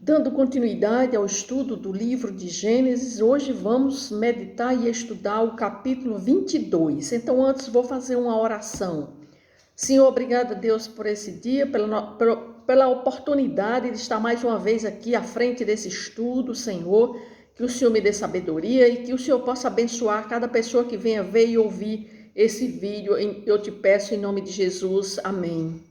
Dando continuidade ao estudo do livro de Gênesis, hoje vamos meditar e estudar o capítulo 22. Então, antes vou fazer uma oração. Senhor, obrigada, Deus, por esse dia, pela oportunidade de estar mais uma vez aqui à frente desse estudo, Senhor. Que o Senhor me dê sabedoria e que o Senhor possa abençoar cada pessoa que venha ver e ouvir esse vídeo. Eu te peço em nome de Jesus. Amém.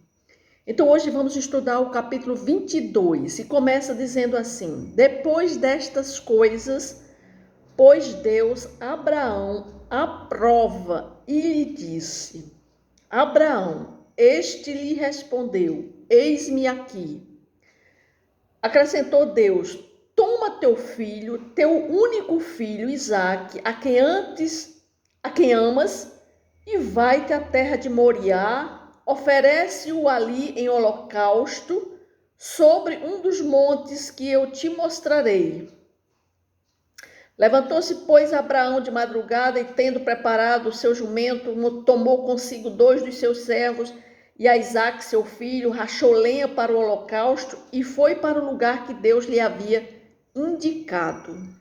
Então, hoje vamos estudar o capítulo 22 e começa dizendo assim: Depois destas coisas, pôs Deus Abraão à prova e lhe disse: Abraão, este lhe respondeu: Eis-me aqui. Acrescentou Deus: Toma teu filho, teu único filho, Isaque, a quem amas, e vai-te à terra de Moriá. Oferece-o ali em holocausto, sobre um dos montes que eu te mostrarei. Levantou-se, pois, Abraão de madrugada, e tendo preparado o seu jumento, tomou consigo 2 dos seus servos e a Isaque, seu filho, rachou lenha para o holocausto e foi para o lugar que Deus lhe havia indicado.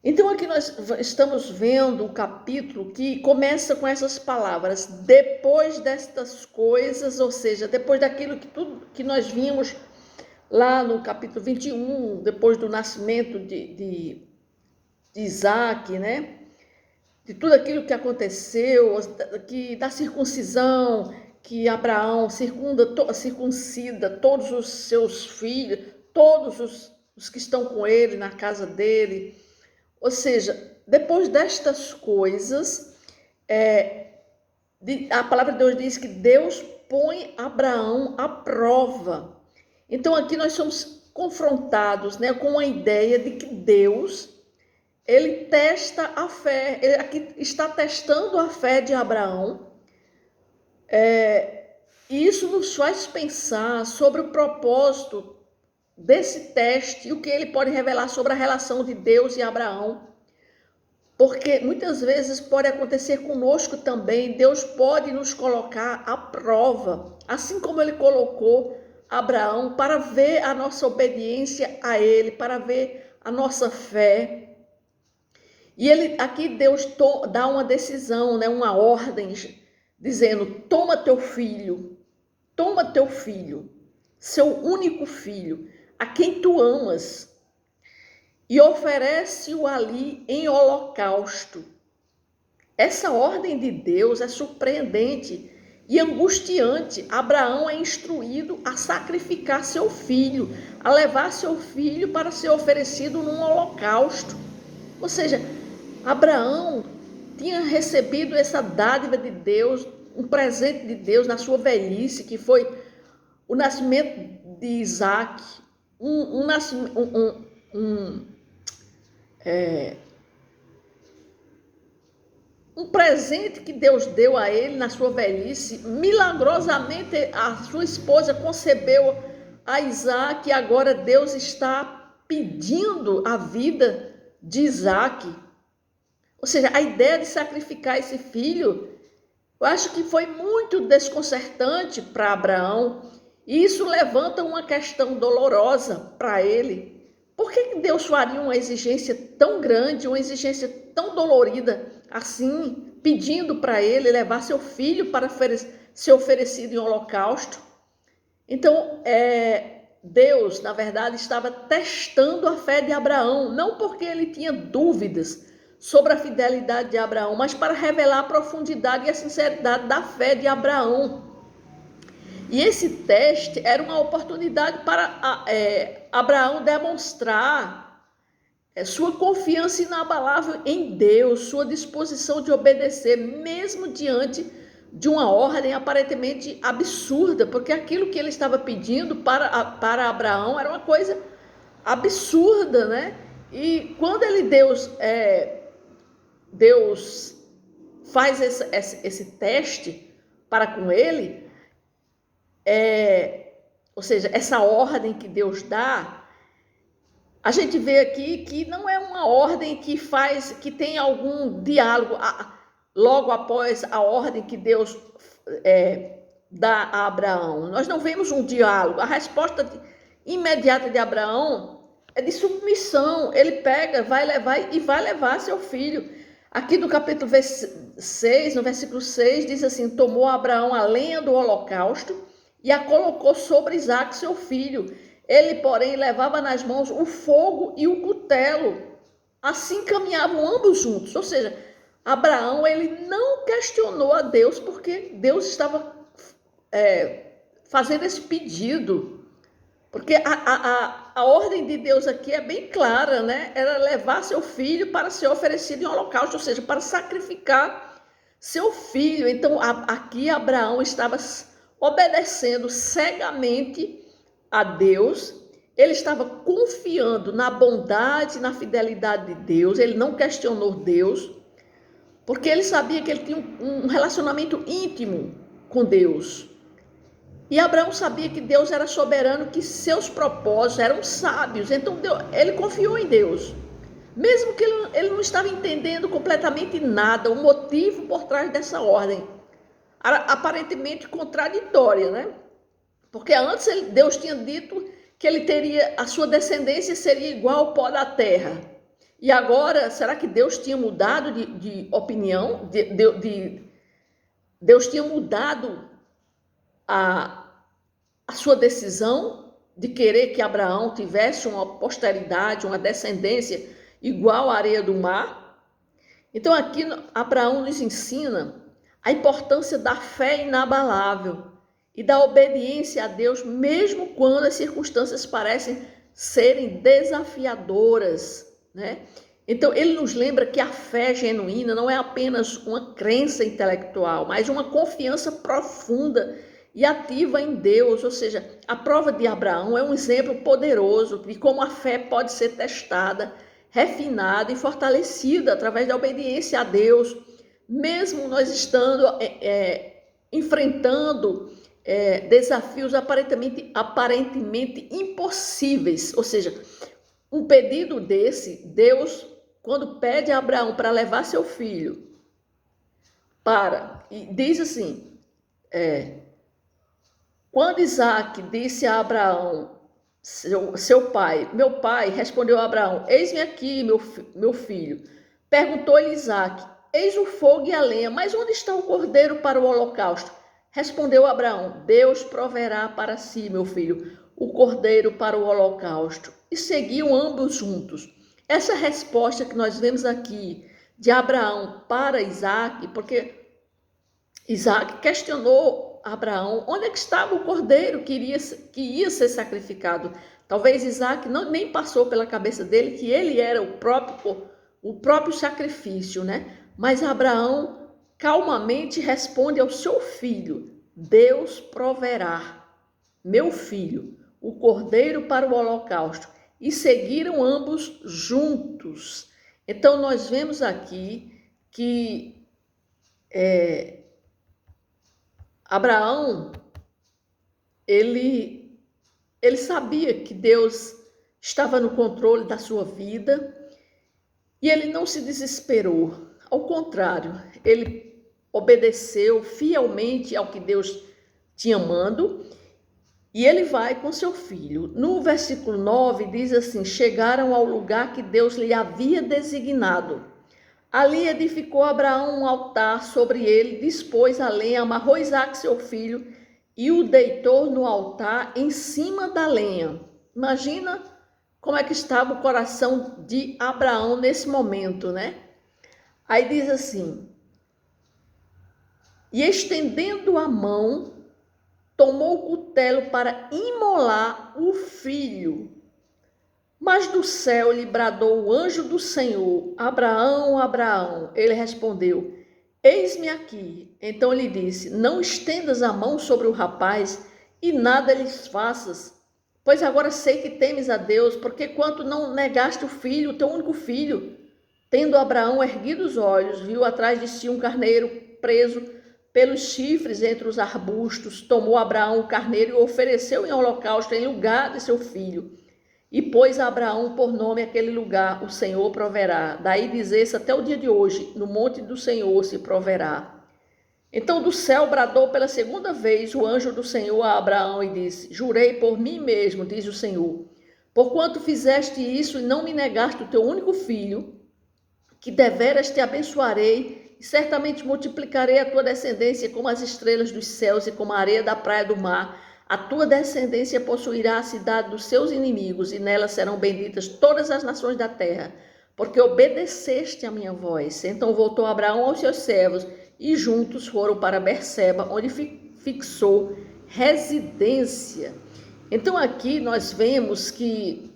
Então, aqui nós estamos vendo o capítulo que começa com essas palavras: depois destas coisas, ou seja, depois daquilo que tudo que nós vimos lá no capítulo 21, depois do nascimento de Isaac, né? De tudo aquilo que aconteceu, da circuncisão, que Abraão circuncida todos os seus filhos, todos os que estão com ele na casa dele. Ou seja, depois destas coisas, a palavra de Deus diz que Deus põe Abraão à prova. Então aqui nós somos confrontados, né, com a ideia de que Deus, ele testa a fé, ele aqui está testando a fé de Abraão. E isso nos faz pensar sobre o propósito desse teste e o que ele pode revelar sobre a relação de Deus e Abraão. Porque muitas vezes pode acontecer conosco também. Deus pode nos colocar à prova, assim como ele colocou Abraão, para ver a nossa obediência a ele, para ver a nossa fé. E aqui Deus dá uma decisão, né, uma ordem, dizendo: toma teu filho, seu único filho, a quem tu amas, e oferece-o ali em holocausto. Essa ordem de Deus é surpreendente e angustiante. Abraão é instruído a sacrificar seu filho, a levar seu filho para ser oferecido num holocausto. Ou seja, Abraão tinha recebido essa dádiva de Deus, um presente de Deus na sua velhice, que foi o nascimento de Isaque, um presente que Deus deu a ele na sua velhice. Milagrosamente a sua esposa concebeu a Isaque, e agora Deus está pedindo a vida de Isaque. Ou seja, a ideia de sacrificar esse filho, eu acho que foi muito desconcertante para Abraão. E isso levanta uma questão dolorosa para ele. Por que Deus faria uma exigência tão grande, uma exigência tão dolorida assim, pedindo para ele levar seu filho para ser oferecido em holocausto? Então, Deus, na verdade, estava testando a fé de Abraão, não porque ele tinha dúvidas sobre a fidelidade de Abraão, mas para revelar a profundidade e a sinceridade da fé de Abraão. E esse teste era uma oportunidade para Abraão demonstrar sua confiança inabalável em Deus, sua disposição de obedecer, mesmo diante de uma ordem aparentemente absurda, porque aquilo que ele estava pedindo para Abraão era uma coisa absurda, né? E quando Deus faz esse teste para com ele, ou seja, essa ordem que Deus dá, a gente vê aqui que não é uma ordem que tem algum diálogo logo após a ordem que Deus dá a Abraão. Nós não vemos um diálogo. A resposta imediata de Abraão é de submissão. Ele pega, vai levar seu filho. Aqui no capítulo 6, no versículo 6, diz assim: tomou Abraão a lenha do holocausto e a colocou sobre Isaque, seu filho. Ele, porém, levava nas mãos o fogo e o cutelo. Assim caminhavam ambos juntos. Ou seja, Abraão, ele não questionou a Deus, porque Deus estava fazendo esse pedido. Porque a ordem de Deus aqui é bem clara, né? Era levar seu filho para ser oferecido em holocausto, ou seja, para sacrificar seu filho. Então, aqui Abraão estava obedecendo cegamente a Deus. Ele estava confiando na bondade, na fidelidade de Deus. Ele não questionou Deus, porque ele sabia que ele tinha um relacionamento íntimo com Deus. E Abraão sabia que Deus era soberano, que seus propósitos eram sábios. Então ele confiou em Deus. Mesmo que ele não estava entendendo completamente nada, o motivo por trás dessa ordem. Aparentemente contraditória, né? Porque antes Deus tinha dito que ele teria, a sua descendência seria igual ao pó da terra. E agora, será que Deus tinha mudado de opinião? Deus tinha mudado a sua decisão de querer que Abraão tivesse uma posteridade, uma descendência igual à areia do mar? Então aqui Abraão nos ensina a importância da fé inabalável e da obediência a Deus, mesmo quando as circunstâncias parecem serem desafiadoras, né? Então ele nos lembra que a fé genuína não é apenas uma crença intelectual, mas uma confiança profunda e ativa em Deus. Ou seja, a prova de Abraão é um exemplo poderoso de como a fé pode ser testada, refinada e fortalecida através da obediência a Deus, mesmo nós estando enfrentando desafios aparentemente impossíveis. Ou seja, um pedido desse, Deus, quando pede a Abraão para levar seu filho e diz assim, quando Isaque disse a Abraão, seu pai, meu pai, respondeu a Abraão, eis-me aqui, meu filho. Perguntou-lhe Isaque, eis o fogo e a lenha, mas onde está o cordeiro para o holocausto? Respondeu Abraão, Deus proverá para si, meu filho, o cordeiro para o holocausto. E seguiam ambos juntos. Essa resposta que nós vemos aqui de Abraão para Isaque, porque Isaque questionou Abraão onde é que estava o cordeiro que ia ser sacrificado. Talvez Isaque nem passou pela cabeça dele que ele era o próprio sacrifício, né? Mas Abraão calmamente responde ao seu filho, Deus proverá, meu filho, o cordeiro para o holocausto. E seguiram ambos juntos. Então nós vemos aqui que Abraão, ele sabia que Deus estava no controle da sua vida e ele não se desesperou. Ao contrário, ele obedeceu fielmente ao que Deus tinha mandado e ele vai com seu filho. No versículo 9 diz assim, chegaram ao lugar que Deus lhe havia designado. Ali edificou Abraão um altar, sobre ele dispôs a lenha, amarrou Isaque seu filho e o deitou no altar em cima da lenha. Imagina como é que estava o coração de Abraão nesse momento, né? Aí diz assim, e estendendo a mão, tomou o cutelo para imolar o filho. Mas do céu lhe bradou o anjo do Senhor, Abraão, Abraão. Ele respondeu, eis-me aqui. Então lhe disse, não estendas a mão sobre o rapaz e nada lhes faças, pois agora sei que temes a Deus, porque quanto não negaste o filho, o teu único filho. Tendo Abraão erguido os olhos, viu atrás de si um carneiro preso pelos chifres entre os arbustos. Tomou Abraão o carneiro e o ofereceu em holocausto em lugar de seu filho. E pôs a Abraão por nome aquele lugar, o Senhor proverá. Daí diz esse até o dia de hoje, no monte do Senhor se proverá. Então do céu bradou pela segunda vez o anjo do Senhor a Abraão e disse: Jurei por mim mesmo, diz o Senhor, porquanto fizeste isso e não me negaste o teu único filho, que deveras te abençoarei e certamente multiplicarei a tua descendência como as estrelas dos céus e como a areia da praia do mar. A tua descendência possuirá a cidade dos seus inimigos e nela serão benditas todas as nações da terra, porque obedeceste a minha voz. Então voltou Abraão aos seus servos e juntos foram para Berseba, onde fixou residência. Então aqui nós vemos que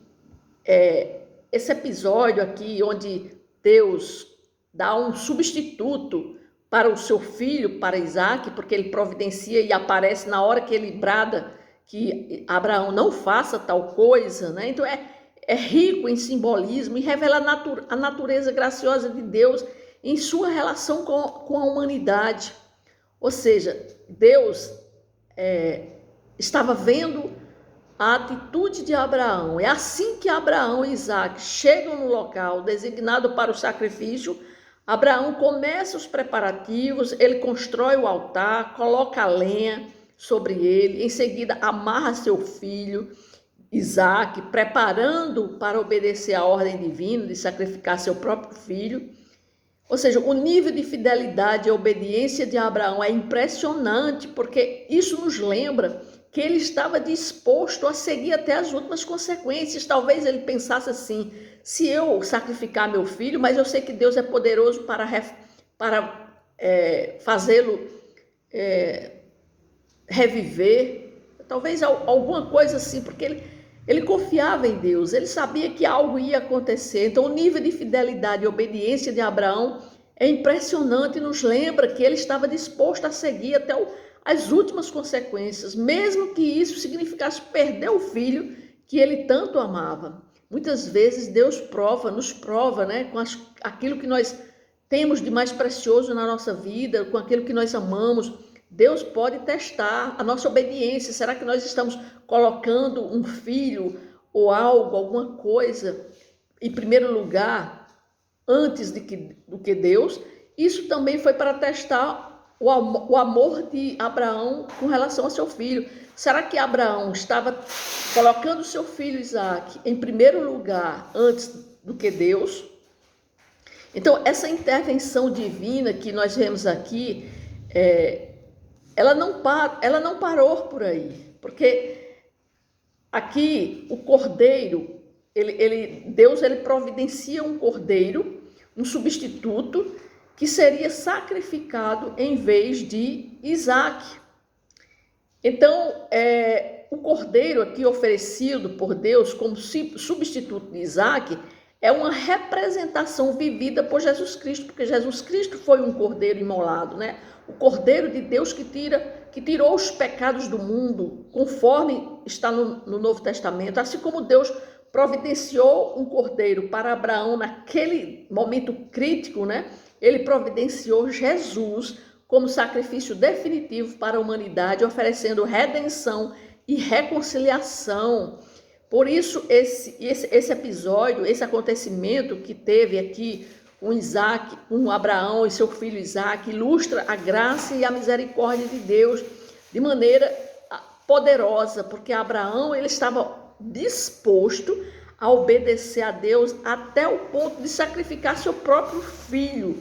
esse episódio aqui, onde Deus dá um substituto para o seu filho, para Isaac, porque ele providencia e aparece na hora que ele brada que Abraão não faça tal coisa, né? Então é rico em simbolismo e revela a natureza graciosa de Deus em sua relação com a humanidade. Ou seja, Deus estava vendo a atitude de Abraão. É assim que Abraão e Isaac chegam no local designado para o sacrifício. Abraão começa os preparativos, ele constrói o altar, coloca a lenha sobre ele, em seguida amarra seu filho Isaac, preparando para obedecer à ordem divina de sacrificar seu próprio filho. Ou seja, o nível de fidelidade e obediência de Abraão é impressionante, porque isso nos lembra que ele estava disposto a seguir até as últimas consequências. Talvez ele pensasse assim: se eu sacrificar meu filho, mas eu sei que Deus é poderoso para fazê-lo reviver. Talvez alguma coisa assim, porque ele confiava em Deus, ele sabia que algo ia acontecer. Então o nível de fidelidade e obediência de Abraão é impressionante e nos lembra que ele estava disposto a seguir até as últimas consequências, mesmo que isso significasse perder o filho que ele tanto amava. Muitas vezes Deus nos prova, né, com aquilo que nós temos de mais precioso na nossa vida, com aquilo que nós amamos. Deus pode testar a nossa obediência. Será que nós estamos colocando um filho ou algo, alguma coisa, em primeiro lugar, antes do que Deus? Isso também foi para testar o amor de Abraão com relação ao seu filho. Será que Abraão estava colocando seu filho Isaac em primeiro lugar antes do que Deus? Então, essa intervenção divina que nós vemos aqui, ela não parou por aí, porque aqui o cordeiro, Deus providencia um cordeiro, um substituto, que seria sacrificado em vez de Isaac. Então, o cordeiro aqui oferecido por Deus como substituto de Isaac é uma representação vivida por Jesus Cristo, porque Jesus Cristo foi um cordeiro imolado, né? O cordeiro de Deus que tirou os pecados do mundo, conforme está no Novo Testamento, assim como Deus providenciou um cordeiro para Abraão naquele momento crítico, né? Ele providenciou Jesus como sacrifício definitivo para a humanidade, oferecendo redenção e reconciliação. Por isso, esse episódio, esse acontecimento que teve aqui com Isaac, com Abraão e seu filho Isaac, ilustra a graça e a misericórdia de Deus de maneira poderosa, porque Abraão ele estava disposto a obedecer a Deus até o ponto de sacrificar seu próprio filho.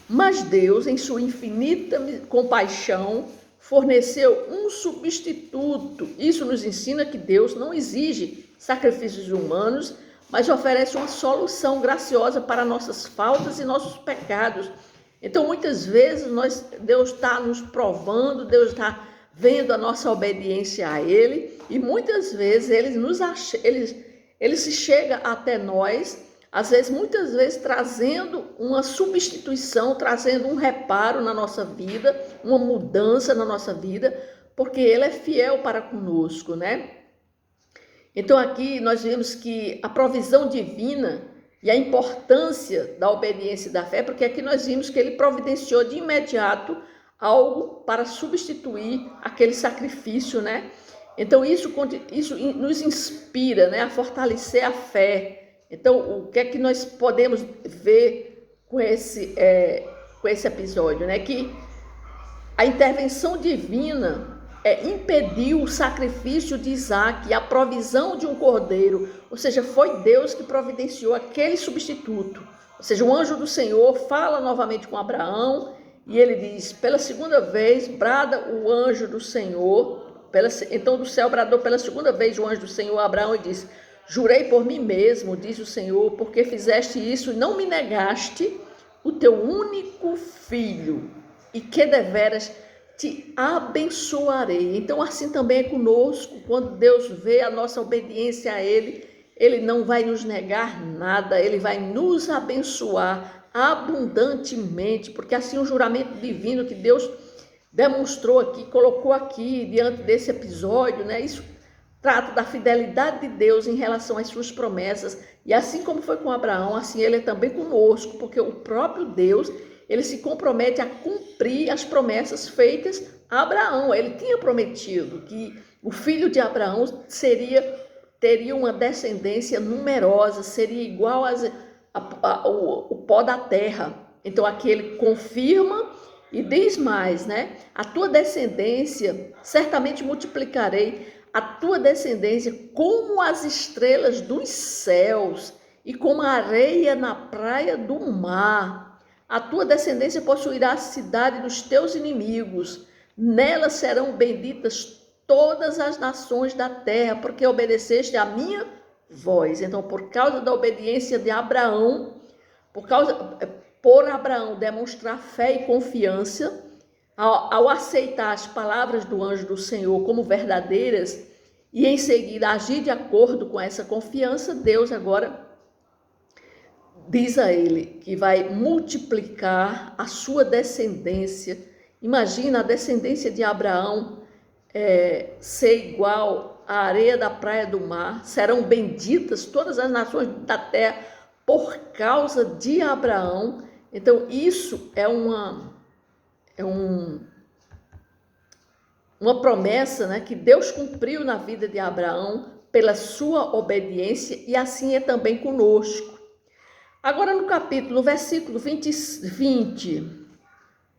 Mas Deus, em sua infinita compaixão, forneceu um substituto. Isso nos ensina que Deus não exige sacrifícios humanos, mas oferece uma solução graciosa para nossas faltas e nossos pecados. Então, muitas vezes, Deus está nos provando, Deus está vendo a nossa obediência a Ele, e muitas vezes Ele se chega até nós, muitas vezes trazendo uma substituição, trazendo um reparo na nossa vida, uma mudança na nossa vida, porque Ele é fiel para conosco, né? Então aqui nós vemos que a provisão divina e a importância da obediência e da fé, porque aqui nós vimos que Ele providenciou de imediato algo para substituir aquele sacrifício, né? Então isso nos inspira, né, a fortalecer a fé. Então, o que é que nós podemos ver com esse episódio, né? Que A intervenção divina impediu o sacrifício de Isaac e a provisão de um cordeiro, ou seja, foi Deus que providenciou aquele substituto. Ou seja, o anjo do Senhor fala novamente com Abraão e ele diz, pela segunda vez, brada o anjo do Senhor, então do céu bradou pela segunda vez o anjo do Senhor a Abraão e disse, jurei por mim mesmo, diz o Senhor, porque fizeste isso e não me negaste o teu único filho, e que deveras te abençoarei. Então assim também é conosco, quando Deus vê a nossa obediência a Ele, Ele não vai nos negar nada, Ele vai nos abençoar abundantemente, porque assim o juramento divino que Deus demonstrou aqui, colocou aqui diante desse episódio, né? Isso trata da fidelidade de Deus em relação às suas promessas, e assim como foi com Abraão, assim Ele é também conosco, porque o próprio Deus, Ele se compromete a cumprir as promessas feitas a Abraão. Ele tinha prometido que o filho de Abraão teria uma descendência numerosa, seria igual o pó da terra. Então aqui ele confirma e diz mais, né? A tua descendência, certamente multiplicarei a tua descendência como as estrelas dos céus e como a areia na praia do mar. A tua descendência possuirá a cidade dos teus inimigos. Nela serão benditas todas as nações da terra, porque obedeceste a minha voz. Então, por causa da obediência de Abraão, por Abraão demonstrar fé e confiança, ao aceitar as palavras do anjo do Senhor como verdadeiras e em seguida agir de acordo com essa confiança, Deus agora diz a ele que vai multiplicar a sua descendência. Imagina a descendência de Abraão ser igual à areia da praia do mar. Serão benditas todas as nações da terra por causa de Abraão. Então isso é uma promessa, né, que Deus cumpriu na vida de Abraão pela sua obediência, e assim é também conosco. Agora no versículo 20,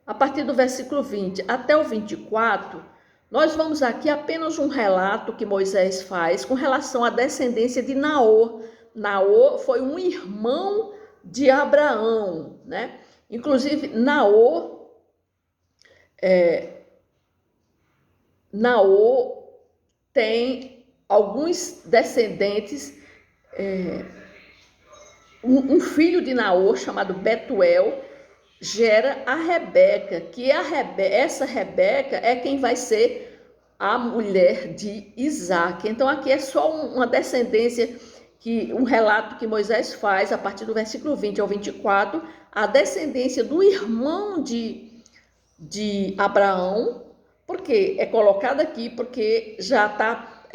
a partir do versículo 20 até o 24, nós vamos aqui apenas um relato que Moisés faz com relação à descendência de Naor. Naor foi um irmão de Abraão, né? Inclusive Naor tem alguns descendentes, um filho de Naor chamado Betuel gera a Rebeca, que essa Rebeca é quem vai ser a mulher de Isaac. Então aqui é só uma descendência, um relato que Moisés faz a partir do versículo 20 ao 24, a descendência do irmão de Abraão, porque é colocado aqui, porque já está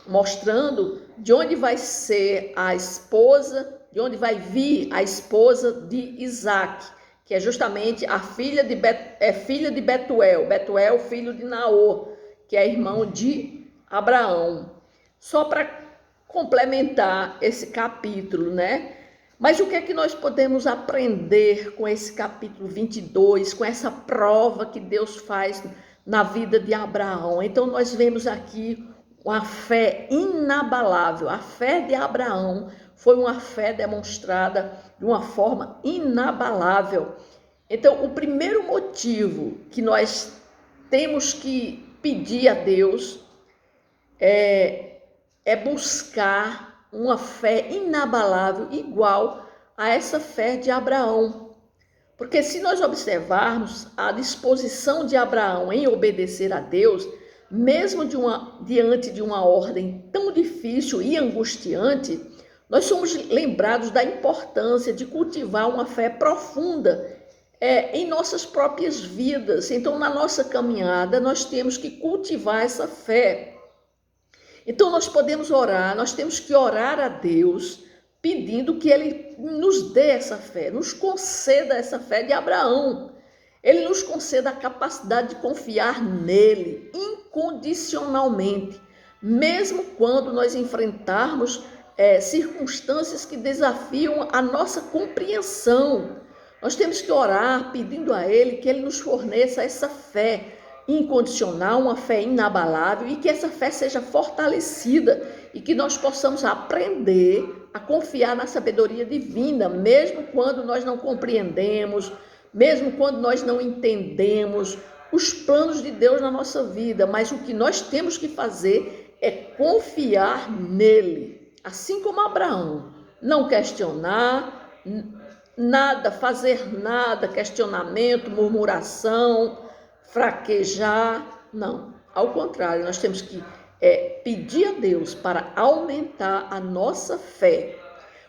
mostrando de onde vai ser a esposa, de onde vai vir a esposa de Isaac, que é justamente a filha de Betuel, Betuel, filho de Naor, que é irmão de Abraão. Só para complementar esse capítulo, né? Mas o que é que nós podemos aprender com esse capítulo 22, com essa prova que Deus faz na vida de Abraão? Então nós vemos aqui uma fé inabalável. A fé de Abraão foi uma fé demonstrada de uma forma inabalável. Então, o primeiro motivo que nós temos que pedir a Deus é buscar uma fé inabalável igual a essa fé de Abraão. Porque se nós observarmos a disposição de Abraão em obedecer a Deus, mesmo diante de uma ordem tão difícil e angustiante, nós somos lembrados da importância de cultivar uma fé profunda em nossas próprias vidas. Então, na nossa caminhada, nós temos que cultivar essa fé. Então, nós podemos orar, nós temos que orar a Deus, pedindo que Ele nos dê essa fé, nos conceda essa fé de Abraão. Ele nos conceda a capacidade de confiar nele incondicionalmente, mesmo quando nós enfrentarmos circunstâncias que desafiam a nossa compreensão. Nós temos que orar pedindo a Ele que Ele nos forneça essa fé incondicional, uma fé inabalável, e que essa fé seja fortalecida e que nós possamos aprender a confiar na sabedoria divina, mesmo quando nós não compreendemos, mesmo quando nós não entendemos os planos de Deus na nossa vida, mas o que nós temos que fazer é confiar nele, assim como Abraão, não questionar nada, fazer nada, questionamento, murmuração, fraquejar, não. Ao contrário, nós temos que pedir a Deus para aumentar a nossa fé.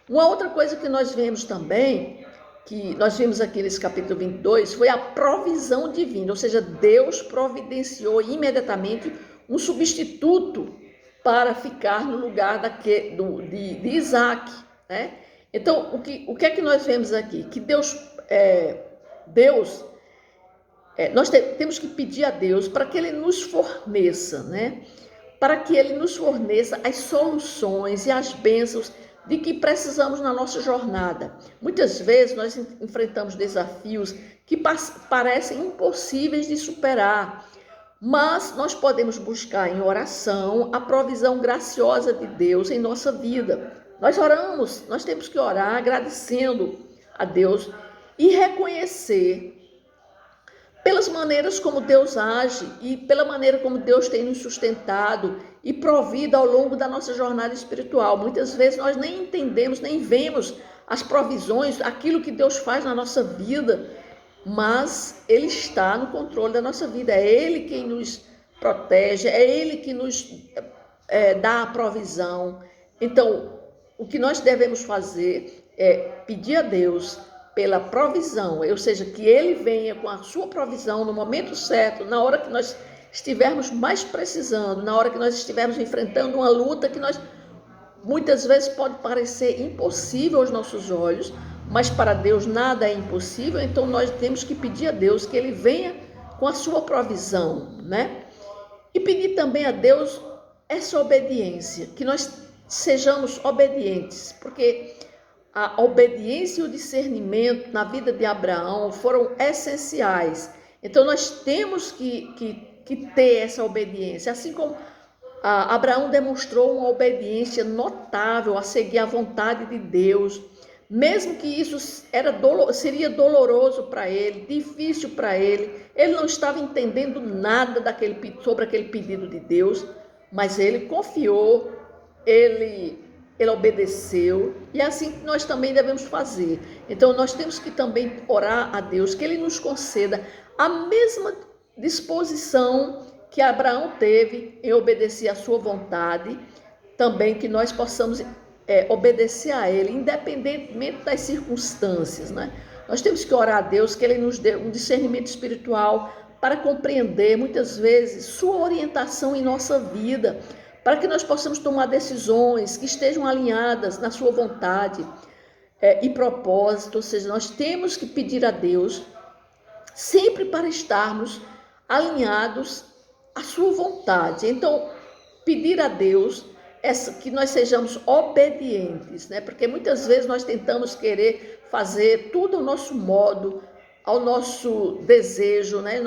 Uma outra coisa que nós vemos também, que nós vimos aqui nesse capítulo 22, foi a provisão divina, ou seja, Deus providenciou imediatamente um substituto para ficar no lugar de Isaac, né? Então, o que é que nós vemos aqui? Que nós temos que pedir a Deus para que Ele nos forneça, né? Para que Ele nos forneça as soluções e as bênçãos de que precisamos na nossa jornada. Muitas vezes nós enfrentamos desafios que parecem impossíveis de superar, mas nós podemos buscar em oração a provisão graciosa de Deus em nossa vida. Nós oramos, nós temos que orar agradecendo a Deus e reconhecer pelas maneiras como Deus age e pela maneira como Deus tem nos sustentado e provido ao longo da nossa jornada espiritual. Muitas vezes nós nem entendemos, nem vemos as provisões, aquilo que Deus faz na nossa vida, mas Ele está no controle da nossa vida. É Ele quem nos protege, é Ele que nos dá a provisão. Então, o que nós devemos fazer é pedir a Deus pela provisão, ou seja, que Ele venha com a sua provisão no momento certo, na hora que nós estivermos mais precisando, na hora que nós estivermos enfrentando uma luta que muitas vezes pode parecer impossível aos nossos olhos, mas para Deus nada é impossível. Então nós temos que pedir a Deus que Ele venha com a sua provisão, né? E pedir também a Deus essa obediência, que nós sejamos obedientes, porque a obediência e o discernimento na vida de Abraão foram essenciais. Então nós temos que ter essa obediência, assim como Abraão demonstrou uma obediência notável a seguir a vontade de Deus, mesmo que isso seria doloroso para ele, difícil para ele, ele não estava entendendo nada sobre aquele pedido de Deus, mas ele confiou, ele obedeceu, e é assim que nós também devemos fazer. Então nós temos que também orar a Deus, que Ele nos conceda a mesma disposição que Abraão teve em obedecer à sua vontade, também que nós possamos obedecer a Ele, independentemente das circunstâncias, né? Nós temos que orar a Deus, que Ele nos dê um discernimento espiritual para compreender, muitas vezes, sua orientação em nossa vida, para que nós possamos tomar decisões que estejam alinhadas na sua vontade e propósito. Ou seja, nós temos que pedir a Deus sempre para estarmos alinhados à sua vontade. Então, pedir a Deus que nós sejamos obedientes, né? Porque muitas vezes nós tentamos querer fazer tudo ao nosso modo, ao nosso desejo, né?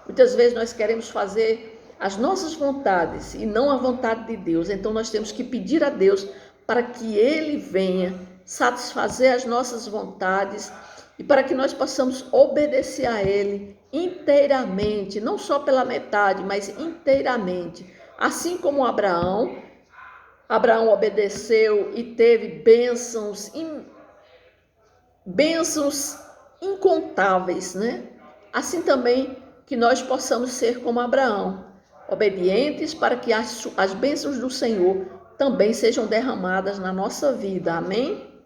Muitas vezes nós queremos fazer as nossas vontades e não a vontade de Deus. Então nós temos que pedir a Deus para que Ele venha satisfazer as nossas vontades e para que nós possamos obedecer a Ele inteiramente, não só pela metade, mas inteiramente. Assim como Abraão obedeceu e teve bênçãos incontáveis, né? Assim também que nós possamos ser como Abraão, obedientes para que as bênçãos do Senhor também sejam derramadas na nossa vida. Amém?